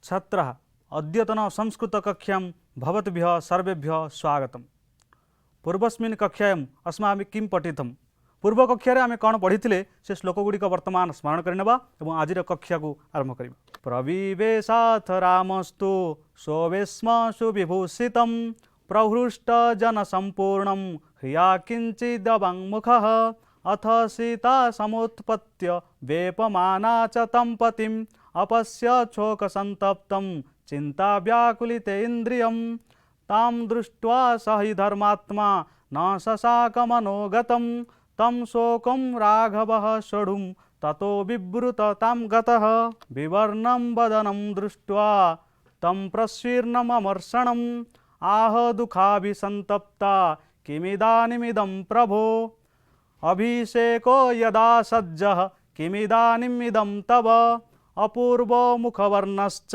छात्राः अद्यतन संस्कृत कक्षां भवद्भ्यः सर्वेभ्यः स्वागतम्। पूर्वस्मिन् कक्षायाम् अस्माभिः किं पठितं? पूर्व कक्षा आमे कौन पढ़ी से श्लोक गुड़िक वर्तमान स्मरण करनेबा एवं आज कक्षा को आरंभ करवा। प्रविवेशाथ रामस्तु सोवेस्म सुविभूषितं प्रहृष्ट जन संपूर्णं ह्रिया किंचिदवाङ्मुखः अथ सीता समुत्पत्य वेपमाना च तं पतिम् अपश्य शोकसंतप्तं चिंता व्याकुलिते इन्द्रियं तां दृष्ट्वा स हि धर्मात्मा न शशाकमनोगतं तं शोकं राघवः सोढुं ततो विवृततां गतः विवर्णं वदनं दृष्ट्वा तं प्रस्वीर्णममर्षणम् आह दुःखाभिसन्तप्ता किमिदानीमिदं प्रभो अभिषेको यदा सज्जः किमिदानीमिदं तव अपूर्व मुखवर्णश्च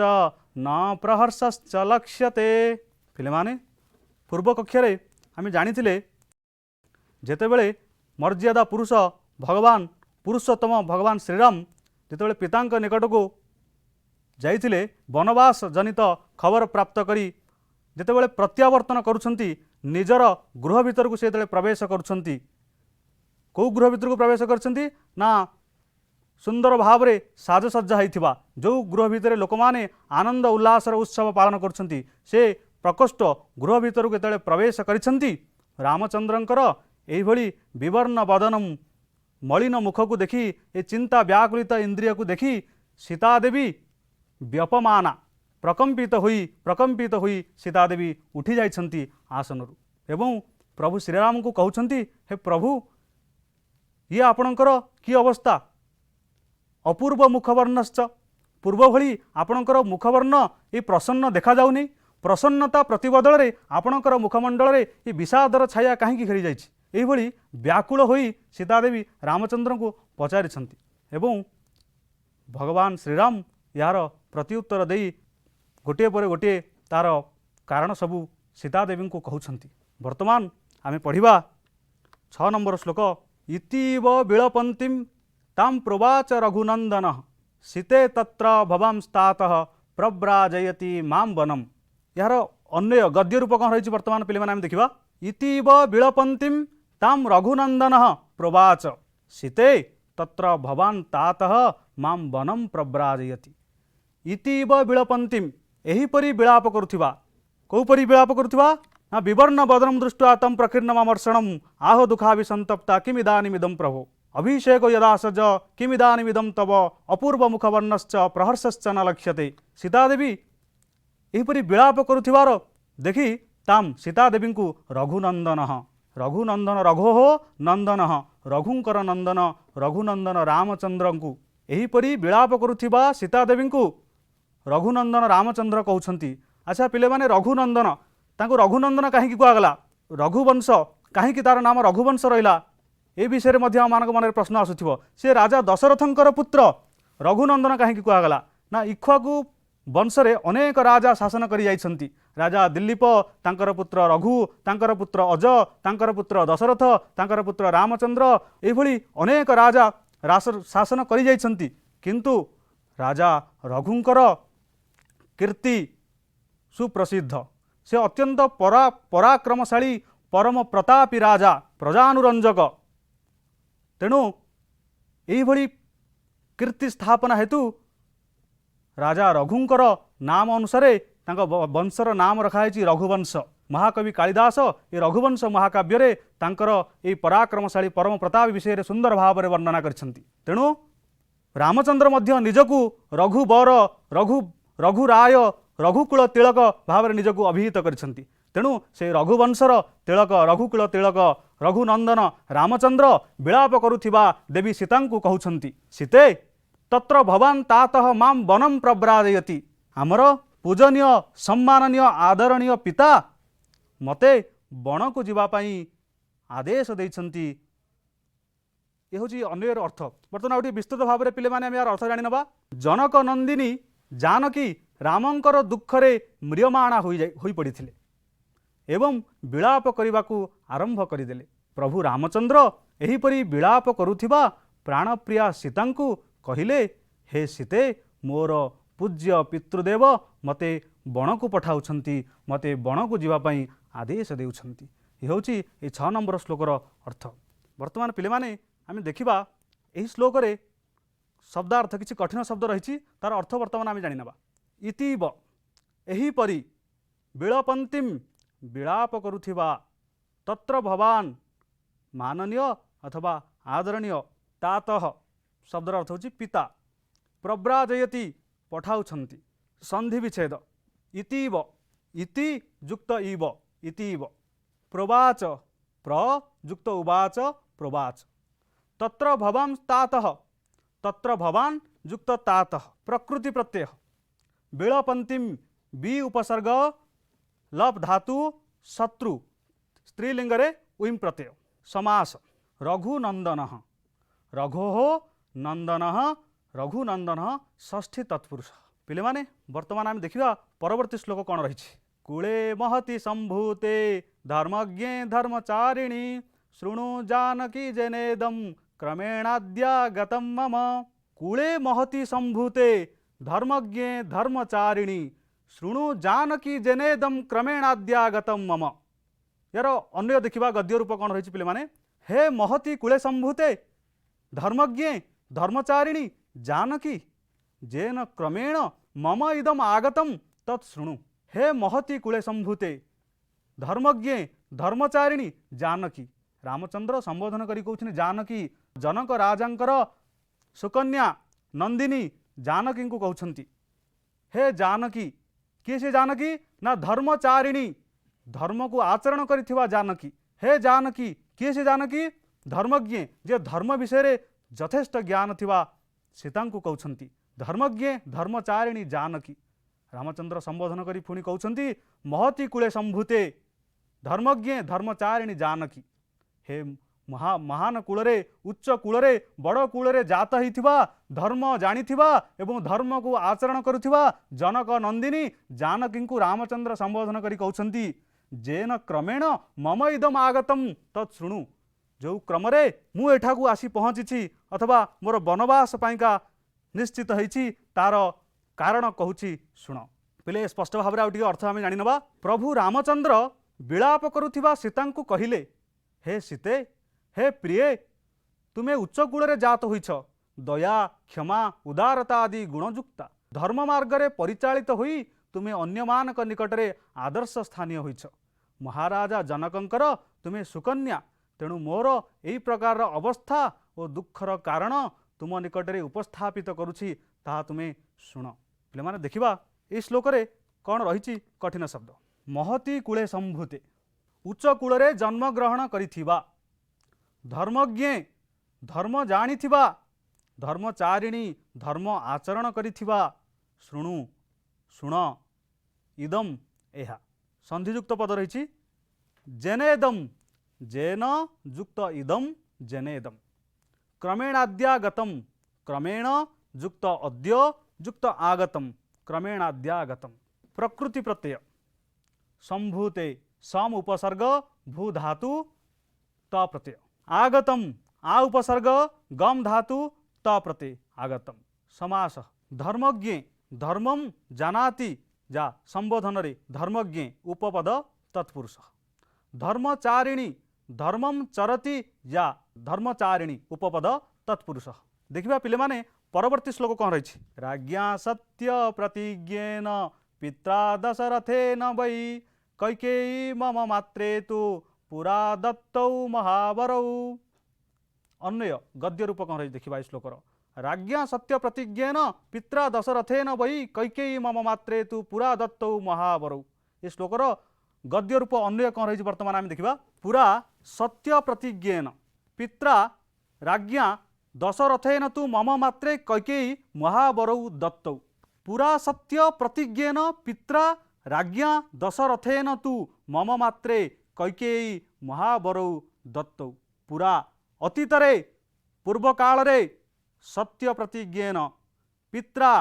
न प्रहर्षश्च लक्ष्यते। पिलेमाने पूर्व कक्षारे आमे जानिथिले जेतेबेले मर्यादा पुरुष भगवान पुरुषोत्तम भगवान श्रीराम जेतेबेले पितांक निकटको जाइथिले वनवास जनित खबर प्राप्त करी जेतेबेले प्रत्यावर्तन करुछंती निजर गृह भीतर को से प्रवेश करुछंती। कौ गृह भीतर को प्रवेश करछंती ना सुंदर भाव रे साजसज्जा होइथिबा जो गृह भितर लोक माने आनंद उल्लासर उत्सव पालन करछंती से प्रकोष्ठ गृह भितर को जेतेबेले प्रवेश करिछंती रामचंद्रंकर एही भली विवर्ण बदनम मलिन मुख को देखी ए चिंता व्याकुलित इंद्रिय को देखी सीता देवी व्यपमाना प्रकंपित हुई सीता देवी उठी जाइछंती आसनरु एवं प्रभु श्रीराम को कहउछंती हे प्रभु ये आपणकर की अवस्था अपूर्व मुखवर्णश्च पूर्व भली आपणकर मुखवर्ण ये प्रसन्न देखा जाउनी प्रसन्नता प्रतिबदल रे आपणकर मुखमंडल रे ये विषादर छाया कहीं घेरी जाइछि एही भली व्याकुल होई सीता देवी रामचंद्र को पचारिछंती एवं भगवान श्रीराम यार प्रत्युत्तर देई गोटे पर गोटे तार कारण सबू सीता देवी को कहउछंती। वर्तमान आमे पढ़िबा 6 नंबर श्लोक इतीव विलपन्तीं तां प्रोवाच रघुनंदन सीते तत्र भवांस्तातः प्रव्राजयति मां वनम। यार अन्य गद्य रूप कौन रही वर्तमान पिले आम देखा इतीव विलपन्तीं तां रघुनंदन प्रोवाच सीते तत्र भवान् तातः मां वनम प्रव्राजयति। इतीव विलपन्तीं एहीपरि विलाप करुथिबा कौपरि विलाप करुथिबा ना विवर्ण बदनम दृष्ट्वा तं प्रकीर्णमर्षणम् आह दुःखाभिसन्तप्ता किमिदानीमिदं प्रभो अभिषेक यदा सज किमिदानीमिदं तव अपूर्व मुखवर्णश्च प्रहर्षश्च न लक्ष्यते। सीता देवी एहीपरि विलाप करुथिबार देखि ताम सीता देवी को रघुनंदन रघुनंदन रघोः नंदन रघुंकर नंदन रघुनंदन रामचंद्र को एहीपरि विलाप करुथिबा सीता देवी को रघुनंदन रामचंद्र कहउछंती। अच्छा पिले माने रघुनंदन तांको रघुनंदन कहीं कहगला रघुवंश कहीं तार नाम रघुवंश रहिला ए विषय में मानक मन प्रश्न आसुथिबो से राजा दशरथंकर पुत्र रघुनंदन कहीं कहगला ना इक्ष्वाकु वंश रे अनेक राजा शासन करि जाइछंती। राजा दिलीप तांकर पुत्र रघु तांकर पुत्र अज तांकर पुत्र दशरथ तांकर पुत्र रामचंद्र एही भली अनेक राजा शासन करि जाइछंती किंतु राजा रघुंकर कीर्ति सुप्रसिद्ध से अत्यंत पराक्रमशाली परम प्रतापी राजा प्रजानुरंजक तेणु यही भली कीर्ति स्थापना हेतु राजा रघुंकर नाम अनुसारे तांका वंशर नाम रखाई रघुवंश। महाकवि कालिदास ये रघुवंश महाकाव्य रे तांकर ये पराक्रमशाली परम प्रताप विषय सुंदर भाव में वर्णना करछंती। तेणु रामचंद्र मध्य निजकु रघुबर रघुराय रघुकुल तिलक भाव निजकु अभिहित करछंती। तेणु से रघुवंशर तिलक रघुकुल तिलक रघुनंदन रामचंद्र विलाप करुथिबा देवी सीता को कहउछंती सीते तत्र भवान् तातः मां वनम प्रव्राजयति। आमर पूजनीय सम्माननीय आदरणीय पिता मते वन को जीवा पाई आदेश देइछंती। ये हूँ अन्यर अर्थ। बर्तमान गोटे विस्तृत भाव में पिले माने यार अर्थ जानिनबा। जनक नंदिनी जानकी रामंकर दुखरे म्रियमाणा होई पड़िथिले एवं विलाप करने को आरंभ करदेले। प्रभु रामचंद्र एहीपरि विलाप करुथिबा प्राणप्रिया सीता को कहिले हे सीते मोर पूज्य पितृदेव मते बण को पठाउछन्ति मते बण को जीवाई आदेश देउछन्ति। ये हूँ ये 6 नंबर श्लोकर अर्थ। वर्तमान पिले माने आम देखा यही श्लोक रे शब्दार्थ किसी कठिन शब्द रही तार अर्थ वर्तमान आम जाना। इतीव एहीपरि विलपंतीम विलाप करुथिबा तत्र भवान माननीय अथवा आदरणीय तातः शब्दर अर्थ होची पिता प्रव्राजयति पठाउछन्ति संधि विच्छेद इतीव इति युक्त इव इतीव प्रवाच प्र युक्त उवाच प्रवाच तत्र भवान तातः तत्र भवान युक्त तातः प्रकृति प्रत्यय विलपंतीम बी उपसर्ग लप धातु शत्रु स्त्रीलिंगरे उइम प्रत्यय समास रघुनंदन रघो नंदन रघुनंदन षष्ठी तत्पुरुष। पिले माने वर्तमान आम देखा परवर्ती श्लोक कौन रही। कूले महति संभूते धर्मज्ञे धर्मचारिणी शृणु जानकी जनेदम क्रमेणाद्यागतम मम। कूले महति संभूते धर्मज्ञे धर्मचारिणी शृणु जानकी जनेदम क्रमेणाद्यागतम मम। यार अन्य देखा गद्य रूप कौन रही पिले माने हे महति कूले संभूते धर्मज्ञे धर्मचारिणी जानकी जेन क्रमेण मम इदम आगतम तत्शृणु। हे महति कूले संभूते धर्मज्ञे धर्मचारिणी जानकी रामचंद्र संबोधन करी कहउछन जानकी जनक राजांकर सुकन्या नंदिनी जानकी को कहउछंती हे जानकी किए से जानकी ना धर्मचारिणी धर्म को आचरण करिथिबा जानकी। हे जानकी किए से जानकी धर्मज्ञ जे धर्म विषय रे यथेष्ट ज्ञान थिबा सीता को कहउछंती धर्मज्ञ धर्मचारिणी जानकी। रामचंद्र संबोधन करी पुणी कहउछंती महति कूले संभूते धर्मज्ञ धर्मचारिणी जानकी। हे महान कूलरे उच्च कूलरे बड़ कूलरे जात हिथिबा धर्म जानिथिबा एवं धर्म को आचरण करुथिबा जनक नंदिनी जानकी को रामचंद्र संबोधन करी कहउछंती जेन क्रमेण मम इदम आगतम तत्शृणु। जो क्रम रे मु एठाकू आसी पहुँची अथवा मोर वनवास पाइका निश्चित होइछि तार कारण कहूची शुण। पिले स्पष्ट भाव में आउटे अर्थ आम जानिनबा। प्रभु रामचंद्र विलाप करुथिबा सीता को कहिले हे सीते हे प्रिय तुमे उच्च कूल जात होइछ दया क्षमा उदारता आदि गुणयुक्ता धर्म मार्ग रे परिचालित होई तुमे अन्य मानक निकटरे आदर्श स्थानीय होइछ। महाराजा जनकंकर तुमे सुकन्या तेणु मोर एई प्रकार अवस्था और दुखर कारण तुम निकटरे उपस्थापित करुछि ताहा तुमे शुण। पिले माने देखिबा ए श्लोक रे कौन रही कठिन शब्द महति कूले संभूते उच्च कूल रे जन्म ग्रहण करिथिबा धर्मज्ञे धर्म जानिथिबा धर्मचारिणी धर्म आचरण करिथिबा शृणु शुण इदम एहा संधियुक्त पद रही जेनेदम जेन युक्त इदम जेनेदम क्रमेणाद्यागतम क्रमेण युक्त अद्य युक्त आगतम क्रमेणाद्यागतम प्रकृति प्रत्यय संभूते सम उपसर्ग भू धातु त प्रत्यय आगतम आ उपसर्ग गम धातु त प्रत्यय आगतम समास धर्मज्ञ धर्मम जानाति जा संबोधन रे धर्मज्ञ उपपद तत्पुरुष धर्मचारिणी धर्मम चरति या धर्मचारिणी उपपद तत्पुरुष। देखिबा पिले माने परवर्ती श्लोक कौन रही राज्ञा सत्य प्रतिज्ञेन पिता दशरथेन वै कैकेयी मम मात्रे तु पुरा दत्तौ महावरौ। अन्य गद्य रूप कौन रही देखिबा श्लोकर राज्ञा सत्य प्रतिज्ञेन पिता दशरथेन वै कैकेयी मम मात्रे तु पुरा दत्तौ महावरौ। ये श्लोकर गद्य रूप अन्य कौन रही वर्तमान आम देखा पुरा सत्य प्रतिज्ञेन पिता राज्ञा दशरथेन तु मम मात्रे कैकेयी महावरौ दत्तौ। पुरा सत्य प्रतिज्ञेन पिता राज्ञा दशरथेन तु मम मात्रे कैकेयी महावरौ दत्तौ। पुरा अतीतरे पूर्व काल रे सत्य प्रतिज्ञेन पिता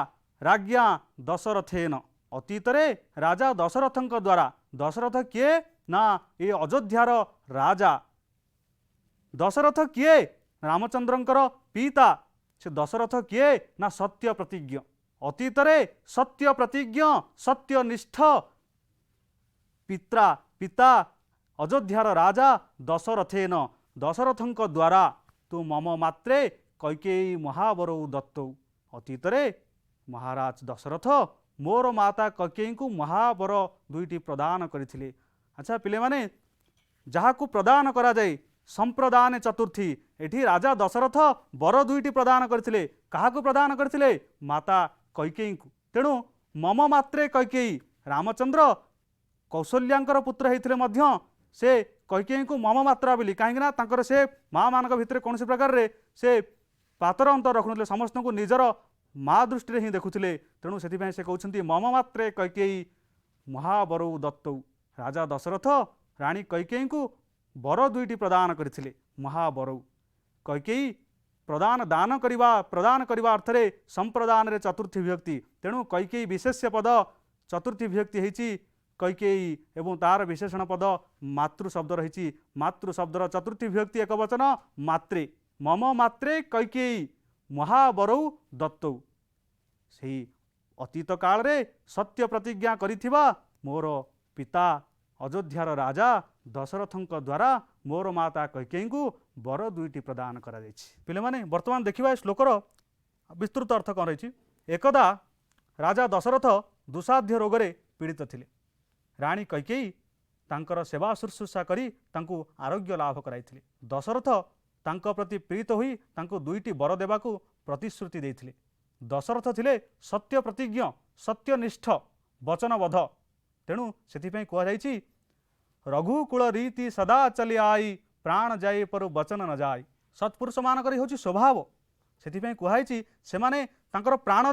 राज्ञा दशरथेन अतीतरे राजा दशरथंक द्वारा दशरथ किए ना ये अयोध्यार राजा दशरथ किए रामचंद्रंकर पिता से दशरथ किए ना सत्य प्रतिज्ञ ଅତୀତରେ ସତ୍ୟ ପ୍ରତିଜ୍ଞ ସତ୍ୟନିଷ୍ଠ ପିତା ଅଯୋଧ୍ୟାର ରାଜା ଦଶରଥେନ ଦଶରଥଙ୍କ ଦ୍ୱାରା ତୁ ମମ ମାତ୍ରେ କୈକେୟୀ ମହାବରଉ ଦତ୍ତଉ। ଅତୀତରେ ମହାରାଜ ଦଶରଥ ମୋର ମାତା କୈକେୟୀଙ୍କୁ ମହାବର ଦୁଇଟି ପ୍ରଦାନ କରିଥିଲେ। ଆଚ୍ଛା ପିଲାମାନେ, ଯାହାକୁ ପ୍ରଦାନ କରାଯାଏ ସମ୍ପ୍ରଦାନ ଚତୁର୍ଥୀ, ଏଠି ରାଜା ଦଶରଥ ବର ଦୁଇଟି ପ୍ରଦାନ କରିଥିଲେ। କାହାକୁ ପ୍ରଦାନ କରିଥିଲେ? ମାତା କୈକେୟୀଙ୍କୁ। ତେଣୁ ମମ ମାତ୍ରେ କୈକେୟୀ, ରାମଚନ୍ଦ୍ର କୌଶଲ୍ୟାଙ୍କର ପୁତ୍ର ହେଇଥିଲେ ମଧ୍ୟ ସେ କୈକେୟୀଙ୍କୁ ମମ ମାତ୍ରା ବୋଲି, କାହିଁକିନା ତାଙ୍କର ସେ ମା' ମାନଙ୍କ ଭିତରେ କୌଣସି ପ୍ରକାରରେ ସେ ପାତର ଅନ୍ତର ରଖୁନଥିଲେ, ସମସ୍ତଙ୍କୁ ନିଜର ମା ଦୃଷ୍ଟିରେ ହିଁ ଦେଖୁଥିଲେ। ତେଣୁ ସେଥିପାଇଁ ସେ କହୁଛନ୍ତି ମମ ମାତ୍ରେ କୈକେୟୀ ମହାବରଉ ଦତ୍ତଉ। ରାଜା ଦଶରଥ ରାଣୀ କୈକେୟୀଙ୍କୁ ବର ଦୁଇଟି ପ୍ରଦାନ କରିଥିଲେ, ମହାବରଉ। କୈକେୟୀ ପ୍ରଦାନ କରିବା ଅର୍ଥରେ ସମ୍ପ୍ରଦାନରେ ଚତୁର୍ଥୀ ବିଭକ୍ତି। ତେଣୁ କୈକେୟୀ ବିଶେଷ୍ୟ ପଦ ଚତୁର୍ଥୀ ବିଭକ୍ତି ହେଇଛି କୈକେୟୀ ଏବଂ ତାର ବିଶେଷଣ ପଦ ମାତୃ ଶବ୍ଦ ରହିଛି। ମାତୃ ଶବ୍ଦର ଚତୁର୍ଥୀ ବିଭକ୍ତି ଏକ ବଚନ ମାତ୍ରେ। ମମ ମାତ୍ରେ କୈକେୟୀ ମହାବରଉ ଦତ୍ତଉ। ସେହି ଅତୀତ କାଳରେ ସତ୍ୟ ପ୍ରତିଜ୍ଞା କରିଥିବା ମୋର ପିତା ଅଯୋଧ୍ୟାର ରାଜା ଦଶରଥଙ୍କ ଦ୍ୱାରା ମୋର ମାତା କୈକେୟୀଙ୍କୁ ବର ଦୁଇଟି ପ୍ରଦାନ କରାଯାଇଛି। ପିଲାମାନେ ବର୍ତ୍ତମାନ ଦେଖିବା ଏ ଶ୍ଲୋକର ବିସ୍ତୃତ ଅର୍ଥ କ'ଣ ରହିଛି। ଏକଦା ରାଜା ଦଶରଥ ଦୁଃସାଧ୍ୟ ରୋଗରେ ପୀଡ଼ିତ ଥିଲେ। ରାଣୀ କୈକେୟୀ ତାଙ୍କର ସେବା ଶୁଶ୍ରୂଷା କରି ତାଙ୍କୁ ଆରୋଗ୍ୟ ଲାଭ କରାଇଥିଲେ। ଦଶରଥ ତାଙ୍କ ପ୍ରତି ପ୍ରୀତ ହୋଇ ତାଙ୍କୁ ଦୁଇଟି ବର ଦେବାକୁ ପ୍ରତିଶ୍ରୁତି ଦେଇଥିଲେ। ଦଶରଥ ଥିଲେ ସତ୍ୟ ପ୍ରତିଜ୍ଞ ସତ୍ୟନିଷ୍ଠ ବଚନବଦ୍ଧ। ତେଣୁ ସେଥିପାଇଁ କୁହାଯାଇଛି ରଘୁକୁଳ ରୀତି ସଦା ଚଲି ଆଇ ପ୍ରାଣ ଯାଏ ପରୁ ବଚନ ନ ଯାଏ। ସତ୍ପୁରୁଷମାନଙ୍କର ହେଉଛି ସ୍ୱଭାବ। ସେଥିପାଇଁ କୁହାଯାଇଛି ସେମାନେ ତାଙ୍କର ପ୍ରାଣ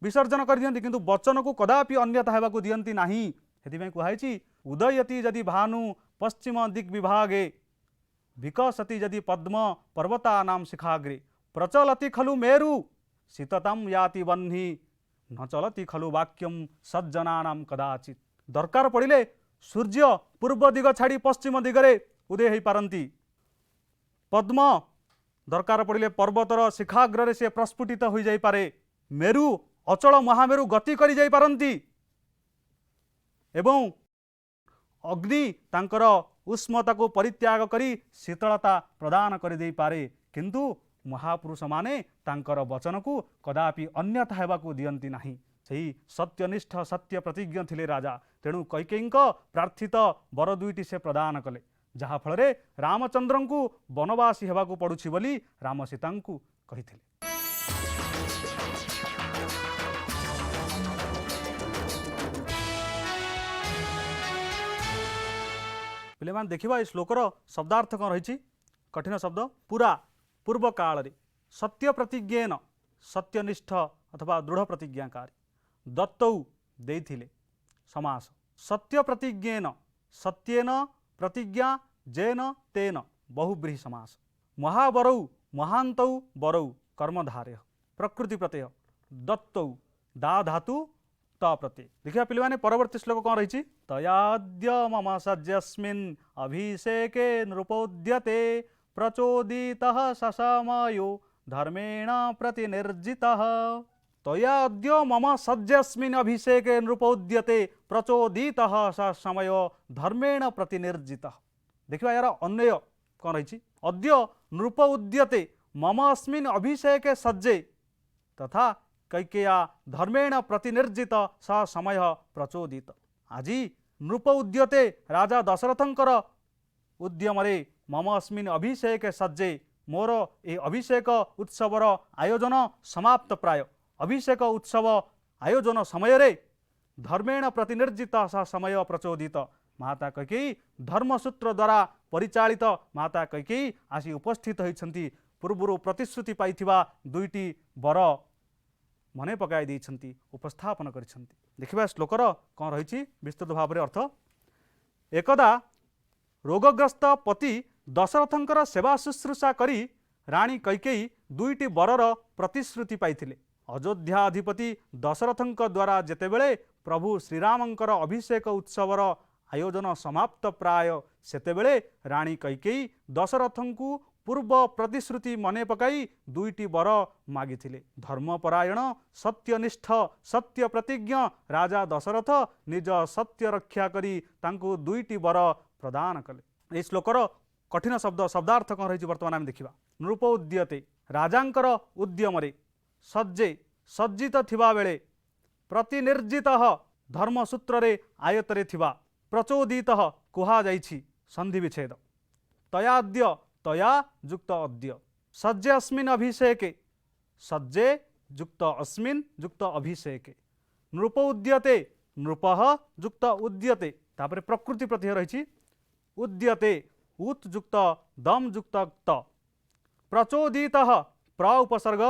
ବିସର୍ଜନ କରିଦିଅନ୍ତି କିନ୍ତୁ ବଚନକୁ କଦାପି ଅନ୍ୟଥା ହେବାକୁ ଦିଅନ୍ତି ନାହିଁ। ସେଥିପାଇଁ କୁହାଯାଇଛି ଉଦୟତି ଯଦି ଭାନୁ ପଶ୍ଚିମ ଦିକ୍ ବିଭାଗେ ବିକସତି ଯଦି ପଦ୍ମ ପର୍ବତାନାଂ ଶିଖାଗ୍ରେ ପ୍ରଚଲତି ଖଲୁ ମେରୁ ଶୀତତମ ୟାତି ବହ୍ନି ନ ଚଲତି ଖଲୁ ବାକ୍ୟମ୍ ସଜ୍ଜନାନାଂ କଦାଚିତ୍। ଦରକାର ପଡ଼ିଲେ ସୂର୍ଯ୍ୟ ପୂର୍ବ ଦିଗ ଛାଡ଼ି ପଶ୍ଚିମ ଦିଗରେ ଉଦୟ ହୋଇପାରନ୍ତି। ପଦ୍ମ ଦରକାର ପଡ଼ିଲେ ପର୍ବତର ଶିଖାଗ୍ରରେ ସେ ପ୍ରସ୍ଫୁଟିତ ହୋଇଯାଇପାରେ। ମେରୁ ଅଚଳ ମହାମେରୁ ଗତି କରି ଯାଇପାରନ୍ତି ଏବଂ ଅଗ୍ନି ତାଙ୍କର ଉଷ୍ମତାକୁ ପରିତ୍ୟାଗ କରି ଶୀତଳତା ପ୍ରଦାନ କରିଦେଇପାରେ। କିନ୍ତୁ ମହାପୁରୁଷମାନେ ତାଙ୍କର ବଚନକୁ କଦାପି ଅନ୍ୟଥା ହେବାକୁ ଦିଅନ୍ତି ନାହିଁ। ସେହି ସତ୍ୟନିଷ୍ଠ ସତ୍ୟ ପ୍ରତିଜ୍ଞ ଥିଲେ ରାଜା। ତେଣୁ କୈକେୟୀଙ୍କ ପ୍ରାର୍ଥିତ ବର ଦୁଇଟି ସେ ପ୍ରଦାନ କଲେ, ଯାହାଫଳରେ ରାମଚନ୍ଦ୍ରଙ୍କୁ ବନବାସୀ ହେବାକୁ ପଡ଼ୁଛି ବୋଲି ରାମ ସୀତାଙ୍କୁ କହିଥିଲେ। ପିଲାମାନେ ଦେଖିବା ଏ ଶ୍ଲୋକର ଶବ୍ଦାର୍ଥ କ'ଣ ରହିଛି। କଠିନ ଶବ୍ଦ ପୁରା ପୂର୍ବ କାଳରେ ସତ୍ୟ ପ୍ରତିଜ୍ଞେନ ସତ୍ୟନିଷ୍ଠ ଅଥବା ଦୃଢ଼ ପ୍ରତିଜ୍ଞାକାରୀ। ଦତ୍ତଉ ଦେଇଥିଲେ ସମାସ। ସତ୍ୟ ପ୍ରତିଜ୍ଞେନ ସତ୍ୟେନ ପ୍ରତିଜ୍ଞା ଜେନ ତେନ ବହୁବ୍ରୀହି ସମାସ। ମହାବରଉ ମହାନ୍ତଉ ବରଉ କର୍ମଧାରେୟ ପ୍ରକୃତି ପ୍ରତ୍ୟୟ ଦତ୍ତଉ ଦା ଧାତୁ ତ ପ୍ରତ୍ୟୟ। ଦେଖିବା ପିଲାମାନେ ପରବର୍ତ୍ତୀ ଶ୍ଲୋକ କ'ଣ ରହିଛି। ତୟାଦ୍ୟ ମମ ସଜ୍ଜସ୍ମିନ୍ ଅଭିଷେକେ ନୃପୋଦ୍ୟତେ ପ୍ରଚୋଦିତଃ ସସମୟୋ ଧର୍ମେଣ ପ୍ରତିନିର୍ଜିତଃ। ତୟାଦ୍ୟ ମମ ସଜ୍ଜସ୍ମିନ୍ ଅଭିଷେକେ ନୃପୋଦ୍ୟତେ ପ୍ରଚୋଦିତଃ ସମୟ ଧର୍ମେଣ ପ୍ରତିନିର୍ଜିତଃ। ଦେଖିବା ଏହାର ଅନ୍ୱୟ କ'ଣ ରହିଛି। ଅଦ୍ୟ ନୃପ ଉଦ୍ୟତେ ମମ अस्मिन् ଅଭିଷେକେ ସଜ୍ଜେ ତଥା କୈକେୟା ଧର୍ମେଣ ପ୍ରତିନିର୍ଜିତ ସ ସମୟ ପ୍ରଚୋଦିତ। ଆଜି ନୃପ ଉଦ୍ୟତେ ରାଜା ଦଶରଥଙ୍କର ଉଦ୍ୟମରେ ମମ अस्मिन् ଅଭିଷେକେ ସଜ୍ଜେ ମୋର ଏ ଅଭିଷେକ ଉତ୍ସବର ଆୟୋଜନ ସମାପ୍ତ ପ୍ରାୟ। ଅଭିଷେକ ଉତ୍ସବ ଆୟୋଜନ ସମୟରେ ଧର୍ମେଣ ପ୍ରତିନିର୍ଜିତ ସ ସମୟ ପ୍ରଚୋଦିତ। ମାତା କୈକେୟୀ ଧର୍ମସୂତ୍ର ଦ୍ୱାରା ପରିଚାଳିତ ମାତା କୈକେୟୀ ଆସି ଉପସ୍ଥିତ ହୋଇଛନ୍ତି। ପୂର୍ବରୁ ପ୍ରତିଶ୍ରୁତି ପାଇଥିବା ଦୁଇଟି ବର ମନେ ପକାଇ ଦେଇଛନ୍ତି, ଉପସ୍ଥାପନ କରିଛନ୍ତି। ଦେଖିବା ଶ୍ଲୋକର କ'ଣ ରହିଛି ବିସ୍ତୃତ ଭାବରେ ଅର୍ଥ। ଏକଦା ରୋଗଗ୍ରସ୍ତ ପତି ଦଶରଥଙ୍କର ସେବା ଶୁଶ୍ରୂଷା କରି ରାଣୀ କୈକେୟୀ ଦୁଇଟି ବରର ପ୍ରତିଶ୍ରୁତି ପାଇଥିଲେ। ଅଯୋଧ୍ୟାଧିପତି ଦଶରଥଙ୍କ ଦ୍ୱାରା ଯେତେବେଳେ ପ୍ରଭୁ ଶ୍ରୀରାମଙ୍କର ଅଭିଷେକ ଉତ୍ସବର ଆୟୋଜନ ସମାପ୍ତ ପ୍ରାୟ ସେତେବେଳେ ରାଣୀ କୈକେୟୀ ଦଶରଥଙ୍କୁ पूर्व प्रतिश्रुति मने पकाई दुईटी वर मागिथिले। धर्मपरायण सत्यनिष्ठ सत्य प्रतिज्ञ राजा दशरथ निज सत्य रक्षा करी तांको दुईटी वर प्रदान कले। ए श्लोकर कठिन शब्द शब्दार्थ कौन रही बर्तमान आम देखा। नृपोद्यते राजांकर उद्यमरे सज्जे सज्जित थिबा बेले प्रतिनिर्जित धर्मसूत्र रे आयतरे थिबा प्रचोदित कुहा जाइछि संधि विच्छेद। तयाद्य तया युक्त अद्य सज्जे अस्मिन् अभिषेके सज्जे युक्त अस्मिन् युक्त अभिषेके। नृपोद्यते नृपः युक्त उद्यते तापर प्रकृति प्रत्यय रही उद्यते उत युक्त दम युक्त क्त प्रचोदित प्र उपसर्ग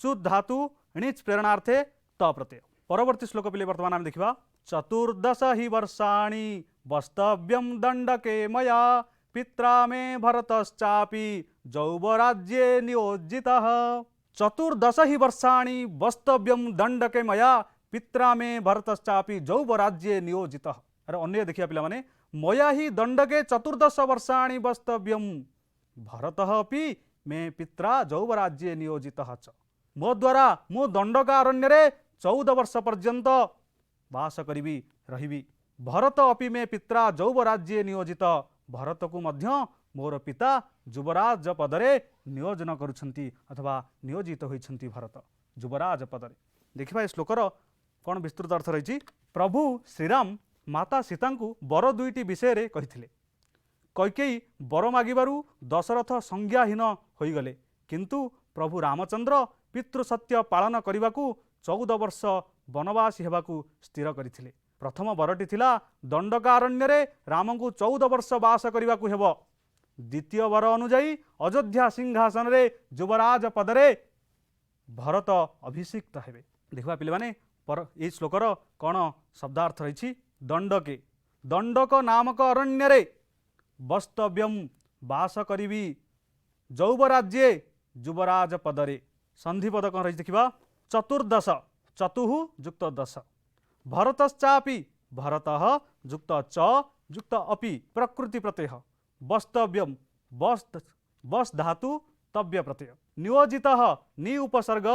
चुत धातु णिच प्रेरणार्थे त प्रत्यय। परवर्ती श्लोक पिले वर्तमान आम देखा। चतुर्दश हि वर्षाणि वस्तव्यं दंडके मया पित्रा मे भरतश्चापि जौवराज्ये नियोजितः। चतुर्दश हि वर्षाणि वस्तव्यं दंडके मया पित्रा मे भरतश्चापि जौवराज्ये नियोजितः। अरे अन्य देखिया पिला माने मया हि दंडके चतुर्दश वर्षाणि वस्तव्यं भरतः अपि मे पित्रा जौवराज्ये नियोजितः च। मो द्वारा मो दंडकारण्य रे 14 वर्ष पर्यंत वास करिबी रहिबी। भरत अपि मे पित्रा जौवराज्ये नियोजित भरत को मध्य मोर पिता युवराज पदरे नियोजन करुछंती अथवा नियोजित होइछंती भरत युवराज पदरे। देखिबा ए श्लोकर कौन विस्तृत अर्थ रही। प्रभु श्रीराम माता सीता को वर दुईटी विषय रे कहिथिले। कैकेयी वर मागिबारु दशरथ संज्ञाहीन होइगले किंतु प्रभु रामचंद्र पितृसत्य पालन करने 14 वर्ष वनवासी हेबाकू स्थिर करथिले। प्रथम वरटी थिला दंडकारण्य रे राम को 14 वर्ष वास करने को हेबो। द्वितीय वर अनुजाई अयोध्या सिंहासन रे युवराज पदरे भरत अभिषिक्त हेबे। देखा पिले माने पर ए श्लोकर कौन शब्दार्थ रही। दंडके दंडक नामक अरण्य रे वस्तव्यम वास करिबी जौवराज्ये युवराज पदरे। संधिपद कौन रही देखा। चतुर्दश चतुः युक्त दश भरतश्चापि भरतः युक्त च युक्त अपि प्रकृति प्रत्यय वस्तव्यम वस धातु तव्य प्रत्यय नियोजितः नि उपसर्ग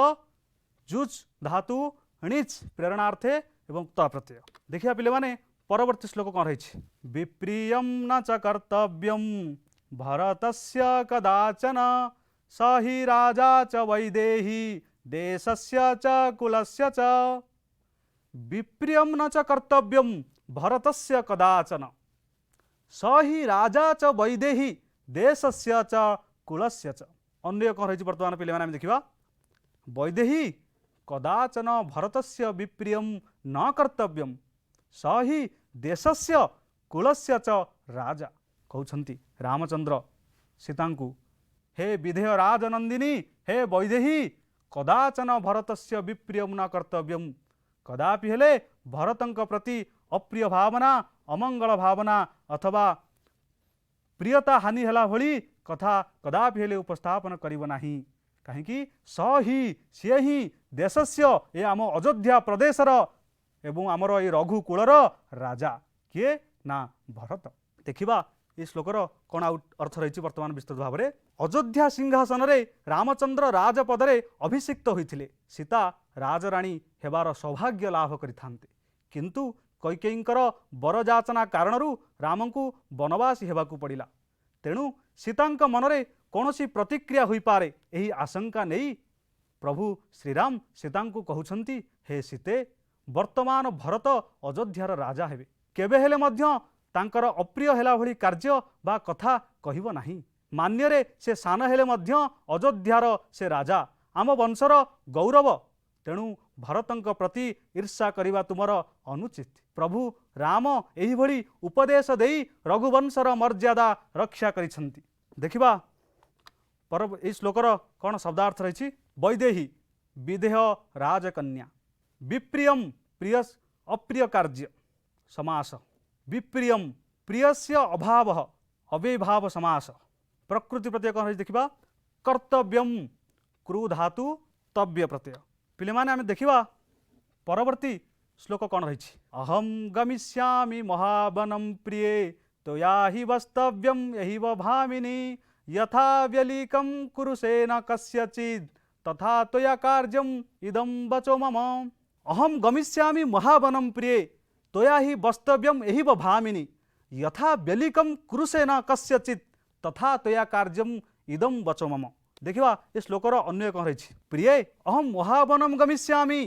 जुज धातु णिच प्रेरणार्थे एवं त प्रत्यय। देखिए पिले माने परवर्ती श्लोक कौन रही। विप्रियं न च कर्तव्यं भरतस्य कदाचन स हि राजा च वैदेही देशस्य च कुलस्य च। विप्रियं न च कर्तव्यं भरतस्य कदाचन स हि राजा च वैदेही देशस्य च कुलस्य च। अन्य कौन रही वर्तमान पिले माने देखिबा। वैदेही कदाचन भरतस्य विप्रियं न कर्तव्यं स हि देशस्य कुलस्य च राजा। कहउछंती रामचंद्र सीतांकु हे विधेय राजनंदिनी हे वैदेही कदाचन भरतस्य विप्रियं न कर्तव्यं कदापि हेले भरतंक प्रति अप्रिय भावना अमंगल भावना अथवा प्रियता हानि हेला भली कथा कदापि हेले उपस्थापन करिब नाही। कहीं स ही सी ही देशस्य ए आम अयोध्या प्रदेशर एवं आमर ये रघुकुलर राजा किए ना भरत। देखिबा ये श्लोकर कौन अर्थ रही वर्तमान विस्तृत भाव में। अयोध्या सिंहासन रे रामचंद्र राजपदरे अभिषिक्त होइथिले। सीता राजराणी हेबार सौभाग्य लाभ करिथान्ते किंतु कैकेयींकर बरजाचना कारणरू राम को वनवासी हेबाकू पड़िला। तेणु सीतांक मनरे कौनसी प्रतिक्रिया हुई पारे यही आशंका नहीं प्रभु श्रीराम सीतांकू कहउछंती हे सीते वर्तमान भरत अयोध्यार राजा हेबे केबे हेले मध्य तांकर अप्रिय हेला भली कार्य बा कथा कहिबो नाही। मान्यरे से सान हेले मध्य अयोध्यार से राजा आम वंशर गौरव। तेणु भरतंक प्रति ईर्षा करिबा तुमर अनुचित। प्रभु राम एही भली उपदेश देई रघुवंशर मर्यादा रक्षा करिसंती। देखिबा पर ए श्लोकर कौन शब्दार्थ रही। वैदेही विदेह राजकन्या विप्रियम प्रिय अप्रिय कार्य समास विप्रियम प्रियस्य अभाव अव्यभाव समास प्रकृति प्रत्यय कौन रही देखिबा। कर्तव्यम क्रू धातु तव्य प्रत्यय। पिले माने आमे देखिबा परवर्ती श्लोक कौन रही। अहम गमिष्यामि महावनम प्रिये तो या हि वस्तव्यम यही भामिनी यथा व्यलीकं कुरुषे न कस्यचित् तथा त्वया कार्यम् इदं वचो मम। अहम गमिष्यामि महावनं प्रिये त्वया हि वक्तव्यम् एहिव भामिनि यथा व्यलीकं कुरुषे न कस्यचित् तथा त्वया कार्यम् इदं वचो मम। देखिवा ये श्लोकर अन्य एक रही प्रिय अहम महावनं गमिष्यामि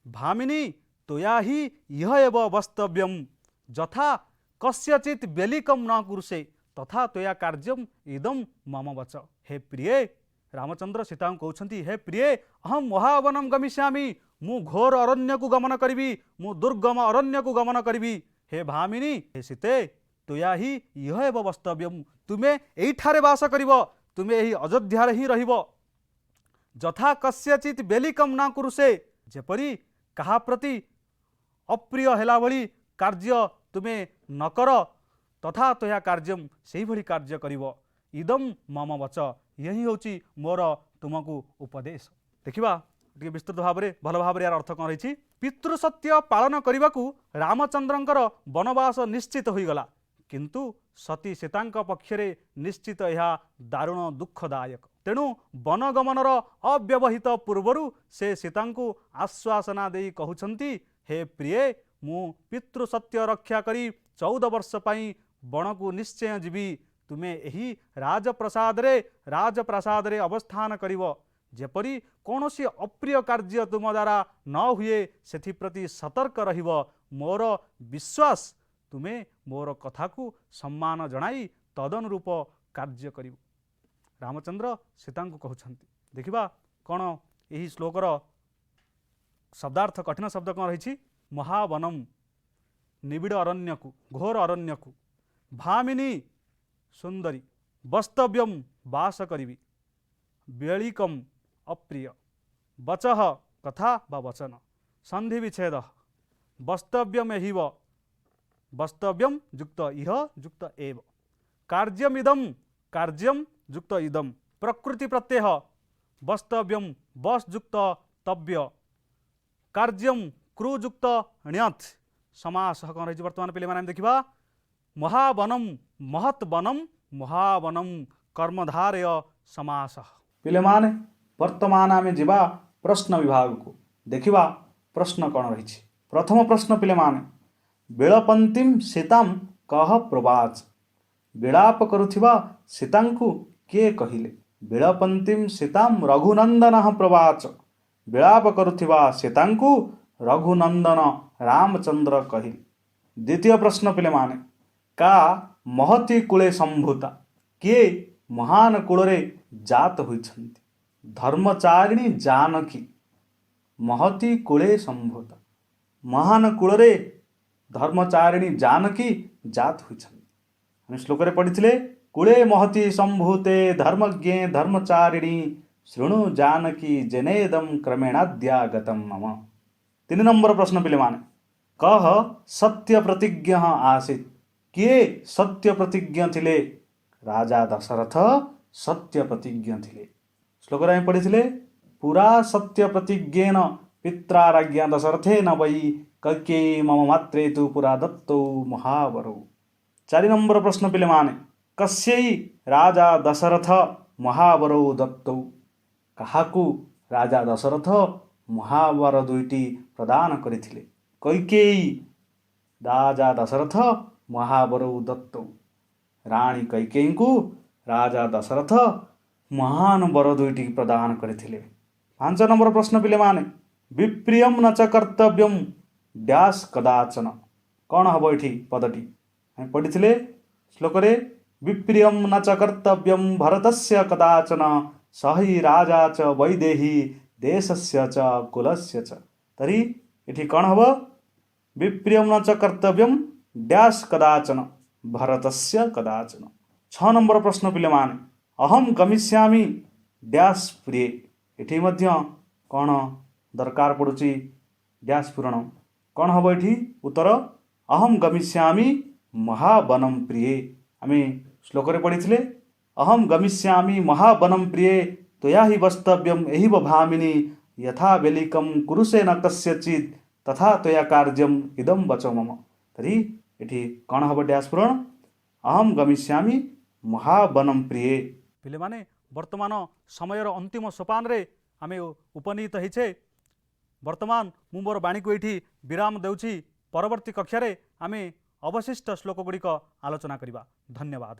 भामिनी त्वया हि यह एव वक्तव्यम् यथा कस्यचित् व्यलीकं न कुरुषे तथा त्वया कार्यम इदम मम वच। हे प्रिय रामचंद्र सीता को कहते हे प्रिय अहम महावनम गमिष्यामि मु घोर अरण्य को गमन करी मु दुर्गम अरण्य को गमन करी। हे भामिनी हे सीते त्वया हि यह एव वक्तव्यम तुमे एठारे वास करिव तुमे एही अयोध्या ही रहिब यथा कस्यचित् व्यलीकं न कुरुषे जेपरी कहा प्रति अप्रिय हेला भली कार्य तुमे न कर तथा तया कार्यम से भली कार्य करिव इदम मम वच यही होची मोर तुमको उपदेश। देखिबा टिके विस्तृत भाव में भल भाव यार अर्थ कौन रही पितृसत्य पालन करने को रामचंद्रंकर वनवास निश्चित होईगला किंतु सती सीतांक पक्षरे निश्चित यह दारुण दुखदायक तेणु वनगमनर अव्यवहित पूर्वरु से सीतांकु आश्वासना देई कहउछंती हे प्रिय मु पितृसत्य रक्षा करी 14 वर्ष पाई वन को निश्चय जीवी तुमे एही राजप्रसाद रे अवस्थान करिवो जेपरी कौनसी अप्रिय कार्य तुम द्वारा न हुए सेथि प्रति सतर्क रहिवो मोर विश्वास तुमे मोर कथा को सम्मान जनाई तदनुरूप कार्य करिवो। रामचंद्र सीता को कहउछंती देखिबा कौन यही श्लोकर शब्दार्थ कठिन शब्द कौन रही महावनम निबिड़ अरण्य को घोर अरण्य को भामिनी सुंदरी वक्तव्यम वास करी व्यलीकम अप्रिय वचः कथा व वचन संधि विच्छेद वक्तव्यम एहिव वक्तव्यम युक्त इह युक्त एव कार्यमिदम कार्यम युक्त इदम प्रकृति प्रत्यय वक्तव्यम वश युक्त तव्य कार्यम क्रुयुक्त ण्यथ समास कौन रही वर्तमान पे मैंने देखा महावनम महत्वनम महावनम कर्मधारय समास पिले माने वर्तमान आमे जीवा प्रश्न विभाग को देखिबा प्रश्न कौन रही प्रथम प्रश्न पिले माने बेलपंतीम सीताम कह प्रवाच विलाप करुथिबा सीतांकु के कहिले बेलपंतीम सीताम रघुनंदन प्रवाच विलाप करुथिबा सीतांकु रघुनंदन रामचंद्र कहिले। द्वितीय प्रश्न पिले माने का महती कूले संभूता किए महान कूलरे जात होइछन्ति धर्मचारिणी जानकी महती कूले संभूता महान कूलरे धर्मचारिणी जानकी जात होइछन्ति। हम श्लोक रे पढ़िथिले कूले महती संभूते धर्मज्ञे धर्मचारिणी शृणु जानकी जनेदम क्रमेणाद्यागतम मम। 3 नंबर प्रश्न पिले माने कह सत्य प्रतिज्ञ आसीत् किए सत्य प्रतिज्ञ थिले राजा दशरथ सत्य प्रतिज्ञ थिले। श्लोक रे पढ़िथिले पुरा सत्य प्रतिज्ञेन पित्राराज्ञा दशरथेन वै कैकेयी मम मात्रे तु पुरा दत्तौ महावरौ। 4 नंबर प्रश्न पिले माने कस्यै राजा दशरथ महावरौ दत्तौ काहाकु राजा दशरथ महावर दुईटी प्रदान करिथिले कैकेयी राजा दशरथ महावरौ दत्तौ रानी कैकेयी को राजा दशरथ महान वर दुईटी प्रदान करिथिले। 5 नंबर प्रश्न पिले माने विप्रियम न च कर्तव्यम डैश कदाचन कौन हम ये पदटी हम पढ़ी श्लोक रे विप्रियम न च कर्तव्यम भरतस्य कदाचन सही राजा च वैदेही देशस्य च कुलस्य च तरी इठी कौन हम विप्रियम न च कर्तव्यम डैश कदाचन भरतस्य कदाचन। 6 नंबर प्रश्न पिले माने अहम गमिष्यामि डैश प्रिय इठी मध्य कौन दरकार पड़ुची डैश पूरण कौन हम ये उत्तर अहम गमिष्यामि महावनम प्रिय। आम श्लोक रे पढ़ी अहम गमिष्यामि महावनम प्रिय त्वया हि वक्तव्यम एहिव भामिनी यथा वेलिकम कुरुषे न कस्यचित् तथा त्वया कार्यम इदम वचो मम। तरी इठी कौन हम डैश पूरण अहम गमिष्यामि महावनम प्रिय पिले माने वर्तमान समयर अंतिम सोपान रे आमे उपनीत होइछे। वर्तमान मु मोर बाणी को एठी विराम देउछि। परवर्ती कक्षा रे आमे अवशिष्ट श्लोक गुड़िक आलोचना करिबा। धन्यवाद।